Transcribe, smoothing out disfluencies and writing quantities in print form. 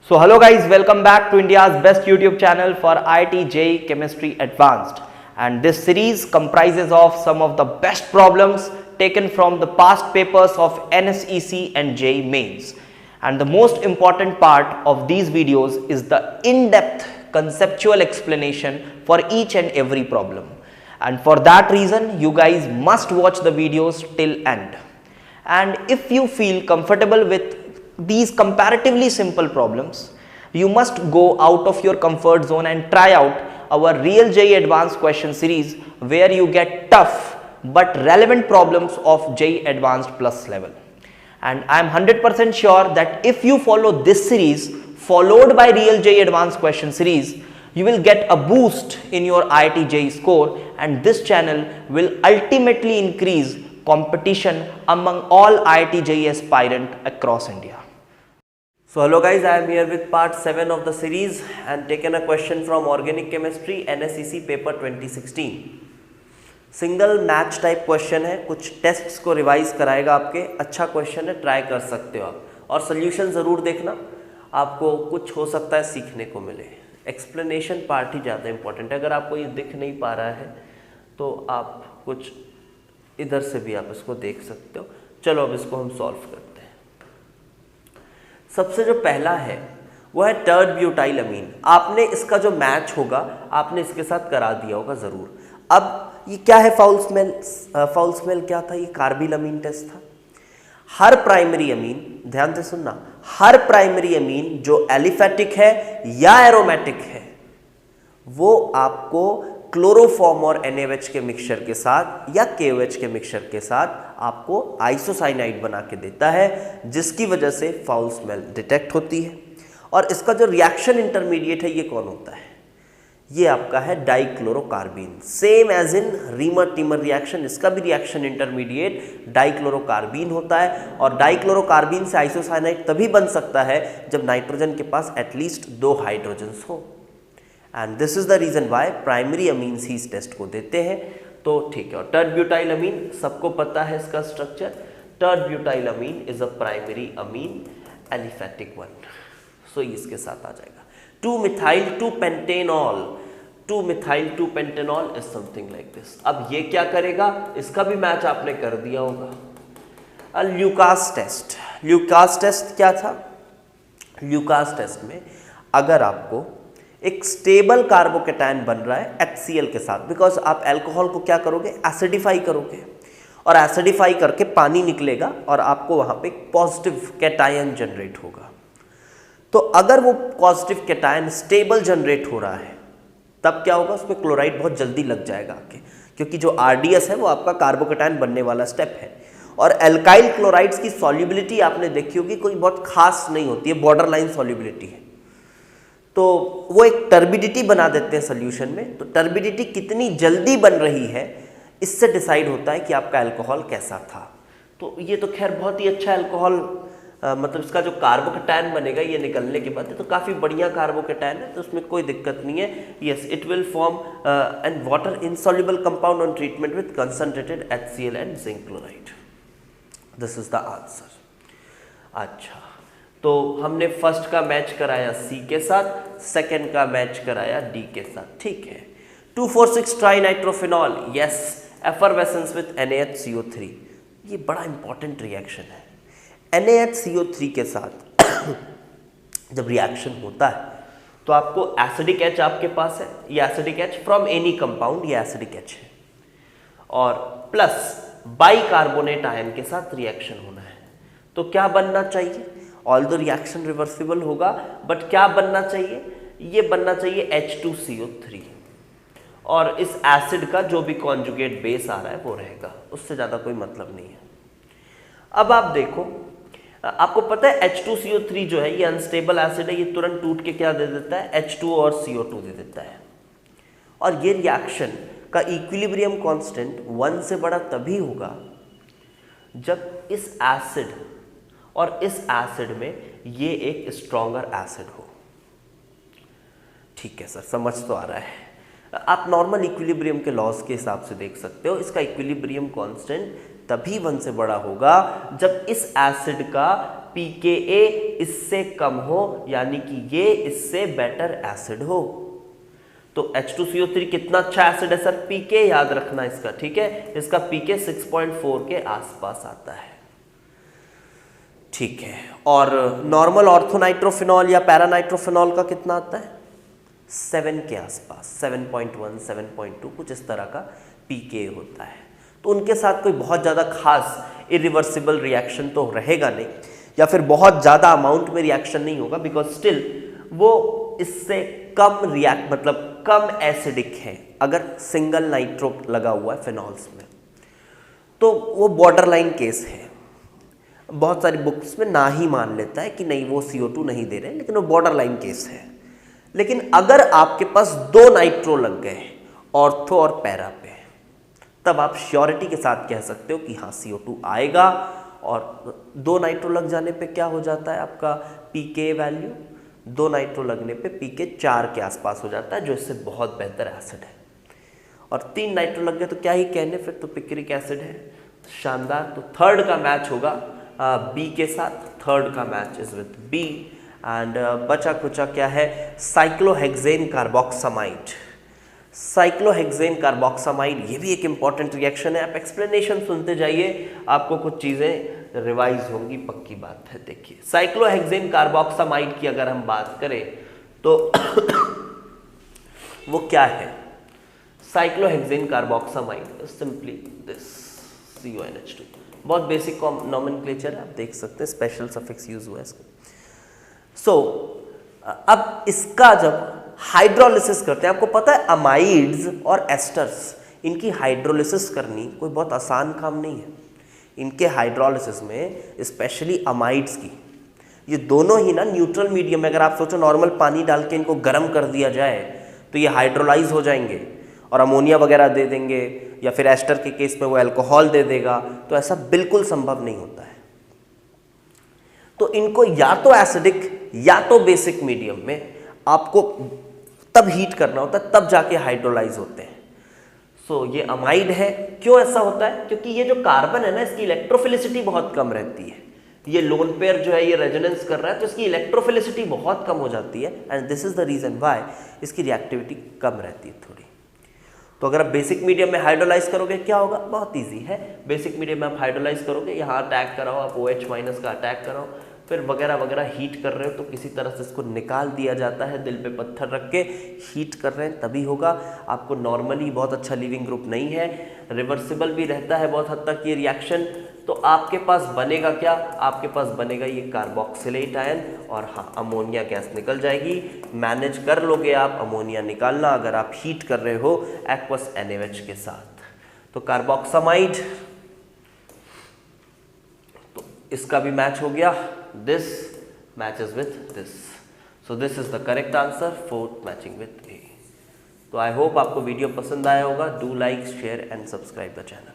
So hello guys, welcome back to India's best YouTube channel for IIT JEE Chemistry Advanced, and this series comprises of some of the best problems taken from the past papers of NSEC and JEE Mains. And the most important part of these videos is the in-depth conceptual explanation for each and every problem. And for that reason, you guys must watch the videos till end. And if you feel comfortable with these comparatively simple problems, you must go out of your comfort zone and try out our Real JEE Advanced question series, where you get tough but relevant problems of JEE Advanced Plus level. And I am 100% sure that if you follow this series followed by Real JEE Advanced question series, you will get a boost in your IIT JEE score, and this channel will ultimately increase competition among all IIT JEE aspirant across India. So hello guys, I am here with part 7 of the series and taken a question from Organic Chemistry NSEC paper 2016. Single match type question है, कुछ tests को revise कराएगा आपके. अच्छा question है, try कर सकते हो आप, और सोल्यूशन ज़रूर देखना, आपको कुछ हो सकता है सीखने को मिले. एक्सप्लेनेशन पार्ट ही ज़्यादा इंपॉर्टेंट है. अगर आपको ये दिख नहीं पा रहा है तो आप कुछ इधर से भी आप इसको देख सकते हो. चलो अब इसको हम सॉल्व करते हैं. सबसे जो पहला है वो है टर्ड ब्यूटाइल अमीन. आपने इसका जो मैच होगा आपने इसके साथ करा दिया होगा ज़रूर. अब ये क्या है, फाउल स्मेल. फाउल स्मेल क्या था, ये कार्बिल अमीन टेस्ट था. हर प्राइमरी अमीन, ध्यान से सुनना, हर प्राइमरी अमीन जो एलिफेटिक है या एरोमेटिक है वो आपको क्लोरोफॉर्म और NaOH के मिक्सचर के साथ या KOH के मिक्सचर के साथ आपको आइसोसाइनाइड बना के देता है, जिसकी वजह से फाउल स्मेल डिटेक्ट होती है. और इसका जो रिएक्शन इंटरमीडिएट है ये कौन होता है, ये आपका है dichlorocarbene. Same as in Reimer Tiemann reaction, इसका भी रिएक्शन इंटरमीडिएट डाइक्लोरोकार्बीन होता है. और डाइक्लोरोकार्बीन से आइसोसाइनाइड तभी बन सकता है जब नाइट्रोजन के पास एटलीस्ट 2 हाइड्रोजन्स हो. And this is the reason why primary amines ही इस टेस्ट को देते हैं. तो ठीक है. और टर्ड ब्यूटाइल अमीन सबको पता है इसका structure. Tert butyl amine is a primary amine aliphatic one. So इसके साथ आ जाएगा 2-methyl 2-pentanol. 2-methyl 2-pentanol is something like this. अब ये क्या करेगा, इसका भी मैच आपने कर दिया होगा. Lucas test. ल्यूकास टेस्ट क्या था, ल्यूकास टेस्ट में अगर आपको एक स्टेबल कार्बोकेटायन बन रहा है HCl के साथ, बिकॉज आप अल्कोहल को क्या करोगे, एसिडिफाई करोगे, और एसिडिफाई करके पानी निकलेगा और आपको वहां पे पॉजिटिव कैटायन जनरेट होगा. तो अगर वो पॉजिटिव कैटायन स्टेबल जनरेट हो रहा है तब क्या होगा, उसमें क्लोराइड बहुत जल्दी लग जाएगा आके, क्योंकि जो RDS है वो आपका कार्बोकेटायन बनने वाला स्टेप है. और एल्काइल क्लोराइड्स की सॉल्युबिलिटी आपने देखी होगी, कोई बहुत खास नहीं होती है, बॉर्डर लाइन सॉल्युबिलिटी है. तो वो एक टर्बिडिटी बना देते हैं सोल्यूशन में. तो टर्बिडिटी कितनी जल्दी बन रही है इससे डिसाइड होता है कि आपका अल्कोहल कैसा था. तो ये तो खैर बहुत ही अच्छा अल्कोहल, मतलब इसका जो कार्बोकेटायन बनेगा ये निकलने के बाद तो काफ़ी बढ़िया कार्बोकेटायन है, तो उसमें कोई दिक्कत नहीं है. Yes, it will form an water insoluble compound on treatment with concentrated HCl and zinc chloride. This is the answer. अच्छा, तो हमने फर्स्ट का मैच कराया C के साथ, सेकंड का मैच कराया D के साथ. ठीक है. 2,4,6 trinitrophenol. Yes, effervescence with NaHCO3. ये बड़ा इंपॉर्टेंट रिएक्शन है. NaHCO3 के साथ जब रिएक्शन होता है तो आपको एसिडिक H आपके पास है, ये acidic H from any compound, ये एसिडिक H है, और प्लस बाइकार्बोनेट आयन के साथ रिएक्शन होना है. तो क्या बनना चाहिए, ऑल द रिएक्शन रिवर्सिबल होगा, बट क्या बनना चाहिए, ये बनना चाहिए H2CO3, और इस एसिड का जो भी कॉन्जुगेट बेस आ रहा है वो रहेगा, उससे ज़्यादा कोई मतलब नहीं है. अब आप देखो, आपको पता है H2CO3 जो है ये अनस्टेबल एसिड है, ये तुरंत टूट के क्या दे देता है, H2 और CO2 दे देता है. और ये रिएक्शन का इक्विलिब्रियम कांस्टेंट 1 से बड़ा तभी होगा जब इस एसिड और इस एसिड में ये एक स्ट्रॉन्गर एसिड हो. ठीक है सर, समझ तो आ रहा है. आप नॉर्मल इक्विलिब्रियम के लॉस के हिसाब से देख सकते हो, इसका इक्विलिब्रियम कांस्टेंट तभी 1 से बड़ा होगा जब इस एसिड का pKa इससे कम हो, यानी कि ये इससे बेटर एसिड हो। तो H2CO3 कितना अच्छा एसिड है सर? pK याद रखना इसका, ठीक है, इसका pK 6.4 के आसपास आता है, ठीक है। और नॉर्मल ऑर्थोनाइट्रोफिनॉल या पैरानाइट्रोफिनॉल का कितना आता है? 7 के आसपास, 7.1 7.2 कुछ इस तरह का pK होता है। तो उनके साथ कोई बहुत ज़्यादा खास इरिवर्सिबल रिएक्शन तो रहेगा नहीं, या फिर बहुत ज़्यादा अमाउंट में रिएक्शन नहीं होगा, बिकॉज स्टिल वो इससे कम रिएक्ट मतलब कम एसिडिक है। अगर सिंगल नाइट्रो लगा हुआ है फिनॉल्स में तो वो बॉर्डर लाइन केस है। बहुत सारी बुक्स में ना ही मान लेता है कि नहीं वो CO2 नहीं दे रहे, लेकिन वो बॉर्डर लाइन केस है। लेकिन अगर आपके पास 2 नाइट्रो लग गए ऑर्थो और पैरा पे, तब आप श्योरिटी के साथ कह सकते हो कि हाँ CO2 आएगा। और 2 नाइट्रो लग जाने पे क्या हो जाता है आपका pK वैल्यू? 2 नाइट्रो लगने पे pK 4 के आसपास हो जाता है, जो इससे बहुत बेहतर एसिड है। और 3 नाइट्रो लग गए तो क्या ही कहने, फिर तो पिक्रिक एसिड है, शानदार। तो थर्ड का मैच होगा B के साथ, थर्ड का match is with B। And बचा कुचा क्या है? Cyclohexane carboxamide. साइक्लोहेक्सेन कार्बोक्सामाइड ये भी एक इंपॉर्टेंट रिएक्शन है। आप एक्सप्लेनेशन सुनते जाइए, आपको कुछ चीज़ें रिवाइज होंगी, पक्की बात है। देखिए साइक्लोहेक्सेन कार्बोक्सामाइड की अगर हम बात करें तो वो क्या है? Cyclohexane carboxamide simply this CONH2। बहुत बेसिक नॉमेनक्लेचर है, आप देख सकते हैं, स्पेशल सफिक्स यूज हुआ है इसका। सो अब इसका जब हाइड्रोलिसिस करते हैं, आपको पता है अमाइड्स और एस्टर्स, इनकी हाइड्रोलिसिस करनी कोई बहुत आसान काम नहीं है। इनके हाइड्रोलिसिस में स्पेशली अमाइड्स की, ये दोनों ही ना न्यूट्रल मीडियम में, अगर आप सोचो नॉर्मल पानी डाल के इनको गर्म कर दिया जाए तो ये हाइड्रोलाइज हो जाएंगे और अमोनिया वगैरह दे देंगे, या फिर एस्टर के केस में वो अल्कोहल दे देगा। तो ऐसा बिल्कुल संभव नहीं होता है। तो इनको या तो एसिडिक या तो बेसिक मीडियम में आपको तब हीट करना होता है, तब जाके हाइड्रोलाइज होते हैं। सो ये अमाइड है। क्यों ऐसा होता है? क्योंकि ये जो कार्बन है ना, इसकी इलेक्ट्रोफिलिसिटी बहुत कम रहती है। ये लोन पेयर जो है ये रेजोनेंस कर रहा है, तो इसकी इलेक्ट्रोफिलिसिटी बहुत कम हो जाती है, and this is the reason why इसकी रिएक्टिविटी कम रहती है थोड़ी। तो अगर आप बेसिक मीडियम में हाइड्रोलाइज करोगे क्या होगा? बहुत इजी है। बेसिक मीडियम में आप हाइड्रोलाइज करोगे, यहाँ अटैक कराओ, आप OH माइनस का अटैक कराओ, फिर वगैरह वगैरह हीट कर रहे हो तो किसी तरह से इसको निकाल दिया जाता है। दिल पे पत्थर रख के हीट कर रहे हैं तभी होगा। आपको नॉर्मली बहुत अच्छा लीविंग ग्रुप नहीं है, रिवर्सिबल भी रहता है बहुत हद तक ये रिएक्शन। तो आपके पास बनेगा क्या? आपके पास बनेगा ये कार्बोक्सिलेट आयन, और हाँ अमोनिया गैस निकल जाएगी। मैनेज कर लोगे आप अमोनिया निकालना अगर आप हीट कर रहे हो एक्वस NaOH के साथ। तो कार्बोक्सामाइड, तो इसका भी मैच हो गया, this matches with this, so this is the correct answer, fourth matching with A। तो आई होप आपको वीडियो पसंद आया होगा। Do like, share and subscribe the channel.